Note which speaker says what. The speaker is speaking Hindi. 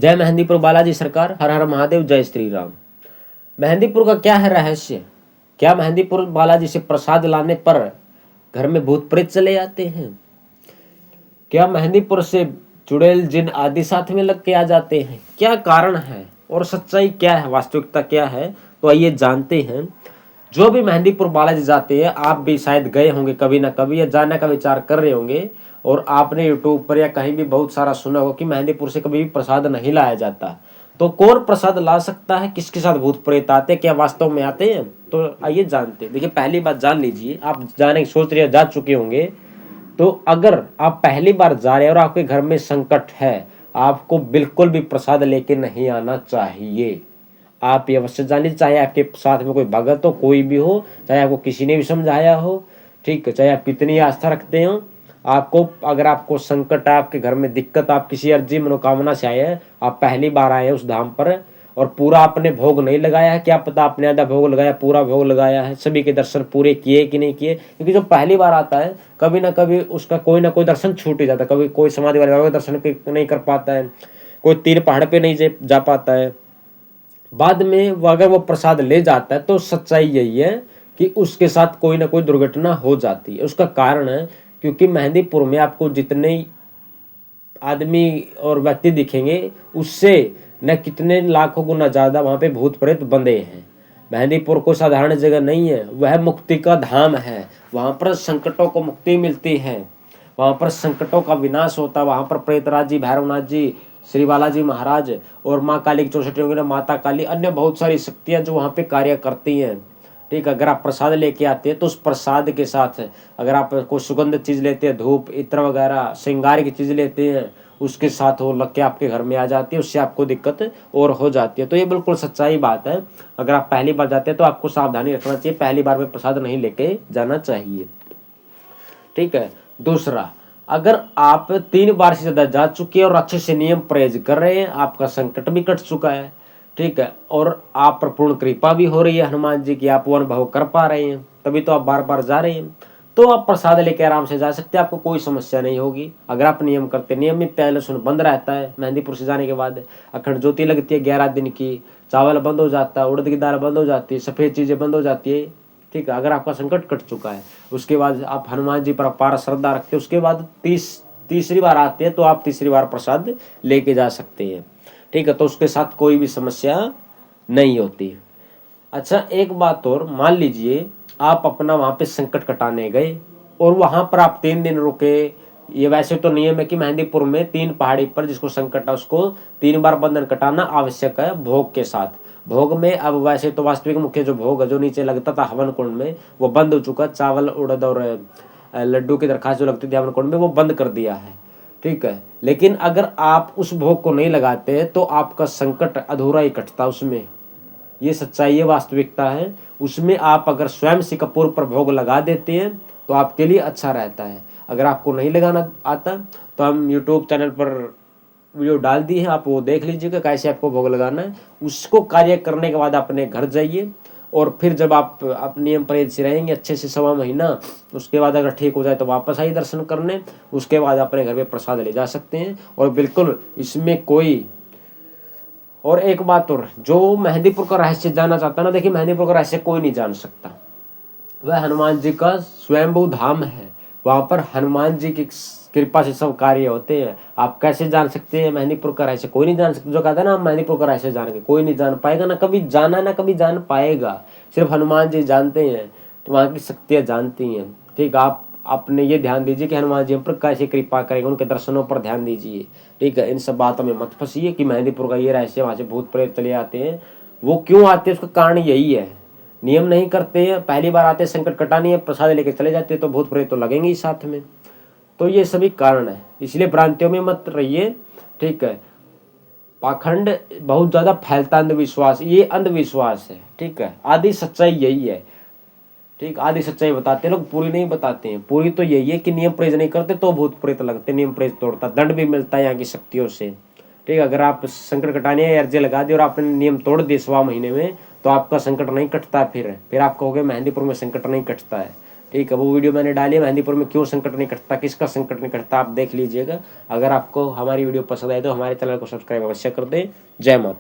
Speaker 1: जय मेहंदीपुर बालाजी सरकार, हर हर महादेव, जय श्री राम। मेहंदीपुर का क्या है रहस्य? क्या मेहंदीपुर बालाजी से प्रसाद लाने पर घर में भूत प्रेत चले जाते हैं? क्या मेहंदीपुर से चुड़ैल जिन आदि साथ में लग के आ जाते हैं? क्या कारण है और सच्चाई क्या है, वास्तविकता क्या है? तो आइए जानते हैं। जो भी मेहंदीपुर बालाजी जाते हैं, आप भी शायद गए होंगे कभी ना कभी या जाने का विचार कर रहे होंगे, और आपने यूट्यूब पर या कहीं भी बहुत सारा सुना होगा कि मेहंदीपुर से कभी भी प्रसाद नहीं लाया जाता। तो कौन प्रसाद ला सकता है? किसके साथ भूत प्रेत आते, क्या वास्तव में आते हैं? तो आइए जानते हैं। देखिए, पहली बात जान लीजिए, आप जाने की सोच रहे जा चुके होंगे, तो अगर आप पहली बार जा रहे हैं और आपके घर में संकट है, आपको बिल्कुल भी प्रसाद लेके नहीं आना चाहिए। आप ये अवश्य जानिए, चाहे आपके साथ में कोई भगत हो, कोई भी हो, चाहे आपको किसी ने भी समझाया हो, ठीक है, चाहे आप कितनी आस्था रखते हो, आपको अगर आपको संकट है, आपके घर में दिक्कत, आप किसी अर्जी मनोकामना से आए हैं, आप पहली बार आए हैं उस धाम पर और पूरा आपने भोग नहीं लगाया है, क्या पता आपने आधा भोग लगाया, पूरा भोग लगाया है, सभी के दर्शन पूरे किए कि नहीं किए, क्योंकि जो पहली बार आता है कभी ना कभी उसका कोई ना कोई दर्शन छूट ही जाता है। कभी कोई समाधि वाले बाबा का दर्शन नहीं कर पाता है, कोई तीर पहाड़ पे नहीं जा पाता है। बाद में वो अगर वो प्रसाद ले जाता है तो सच्चाई यही है कि उसके साथ कोई ना कोई दुर्घटना हो जाती है। उसका कारण है क्योंकि मेहंदीपुर में आपको जितने आदमी और व्यक्ति दिखेंगे, उससे न कितने लाखों गुना ज्यादा वहां पे भूत प्रेत बंधे हैं। मेहंदीपुर कोई साधारण जगह नहीं है, वह मुक्ति का धाम है। वहां पर संकटों को मुक्ति मिलती है, वहां पर संकटों का विनाश होता है। वहां पर प्रेतराज जी, भैरवनाथ जी, श्री बालाजी महाराज और माँ काली की 64 योगिनी, माता काली, अन्य बहुत सारी शक्तियां जो वहां पे कार्य करती हैं। ठीक, अगर आप प्रसाद लेके आते हैं तो उस प्रसाद के साथ अगर आप कोई सुगंध चीज लेते हैं, धूप इत्र वगैरह श्रृंगार की चीज लेते हैं, उसके साथ वो लग के आपके घर में आ जाती है, उससे आपको दिक्कत और हो जाती है। तो ये बिल्कुल सच्चाई बात है। अगर आप पहली बार जाते हैं तो आपको सावधानी रखना चाहिए, पहली बार में प्रसाद नहीं लेके जाना चाहिए। ठीक है। दूसरा, अगर आप 3 बार से ज्यादा जा चुके हैं और अच्छे से नियम परहेज कर रहे हैं, आपका संकट भी कट चुका है, ठीक है, और आप पर पूर्ण कृपा भी हो रही है हनुमान जी की, आप वो अनुभव कर पा रहे हैं, तभी तो आप बार बार जा रहे हैं, तो आप प्रसाद लेके आराम से जा सकते हैं, आपको कोई समस्या नहीं होगी। अगर आप नियम करते, नियम में प्याज लहसुन बंद रहता है मेहंदीपुर से जाने के बाद, अखंड ज्योति लगती है 11 दिन की, चावल बंद हो जाता है, उड़द की दाल बंद हो जाती है, सफेद चीजें बंद हो जाती है। ठीक है, अगर आपका संकट कट चुका है, उसके बाद आप हनुमान जी पर अपार श्रद्धा रखते हैं, उसके बाद तीसरी बार आते हैं तो आप तीसरी बार प्रसाद लेके जा सकते हैं। ठीक है, तो उसके साथ कोई भी समस्या नहीं होती। अच्छा, एक बात और, मान लीजिए आप अपना वहां पे संकट कटाने गए और वहां पर आप 3 दिन रुके। ये वैसे तो नियम है कि मेहंदीपुर में 3 पहाड़ी पर जिसको संकट है उसको 3 बार बंधन कटाना आवश्यक है, भोग के साथ। भोग में अब वैसे तो वास्तविक मुख्य जो भोग है जो नीचे लगता था हवन कुंड में, वो बंद हो चुका। चावल, उड़द और लड्डू की दरखास्त जो लगती थी हवन कुंड में, वो बंद कर दिया है। ठीक है, लेकिन अगर आप उस भोग को नहीं लगाते तो आपका संकट अधूरा ही कटता उसमें। ये सच्चाई है, वास्तविकता है। उसमें आप अगर स्वयं से कपूर पर भोग लगा देते हैं तो आपके लिए अच्छा रहता है। अगर आपको नहीं लगाना आता तो हम यूट्यूब चैनल पर वीडियो डाल दी है, आप वो देख लीजिएगा कैसे आपको भोग लगाना है। उसको कार्य करने के बाद अपने घर जाइए और फिर जब आप नियम परहेज से रहेंगे अच्छे से 1.25 महीना, उसके बाद अगर ठीक हो जाए तो वापस आइए दर्शन करने। उसके बाद अपने घर में प्रसाद ले जा सकते हैं और बिल्कुल इसमें कोई। और एक बात और, जो मेहंदीपुर का रहस्य जानना चाहता है ना, देखिए मेहंदीपुर का रहस्य कोई नहीं जान सकता, वह हनुमान जी का स्वयंभू धाम है। वहां पर हनुमान जी की कृपा से सब कार्य होते हैं। आप कैसे जान सकते हैं मेहंदीपुर का रहस्य? कोई नहीं जान सकता। जो कहता है ना हम मेहंदीपुर का रहस्य जान के, कोई नहीं जान पाएगा, ना कभी जाना ना कभी जान पाएगा। सिर्फ हनुमान जी जानते हैं, तो वहां की शक्तियां जानती हैं। ठीक, आप अपने ये ध्यान दीजिए कि हनुमान जी हम पर कैसे कृपा करेंगे, उनके दर्शनों पर ध्यान दीजिए। ठीक है, इन सब बातों में मत फंसिए कि मेहंदीपुर का ये रहस्य, वहां से भूत प्रेत चले आते हैं। वो क्यों आते हैं उसका कारण यही है, नियम नहीं करते हैं, पहली बार आते संकट कटानी है, प्रसाद लेके चले जाते तो भूत प्रेत तो लगेंगे ही साथ में। तो ये सभी कारण है, इसलिए भ्रांतियों में मत रहिए। ठीक है, पाखंड बहुत ज्यादा फैलता अंधविश्वास, ये अंधविश्वास है। ठीक है, आधी सच्चाई यही है। ठीक, आधी सच्चाई बताते हैं लोग, पूरी नहीं बताते हैं। पूरी तो यही है कि नियम परहेज नहीं करते तो भूत प्रेत लगते, नियम परहेज तोड़ता दंड भी मिलता है यहाँ की शक्तियों से। ठीक, अगर आप संकट कटाने या अर्जी लगा दी और आपने नियम तोड़ दिए 1.25 महीने में, तो आपका संकट नहीं कटता। फिर आप कहोगे मेहंदीपुर में संकट नहीं कटता है, ठीक है, वो वीडियो मैंने डाली है, मेहंदीपुर में क्यों संकट नहीं कटता, किसका संकट नहीं कटता, आप देख लीजिएगा। अगर आपको हमारी वीडियो पसंद आए तो हमारे चैनल को सब्सक्राइब अवश्य कर दें। जय माता।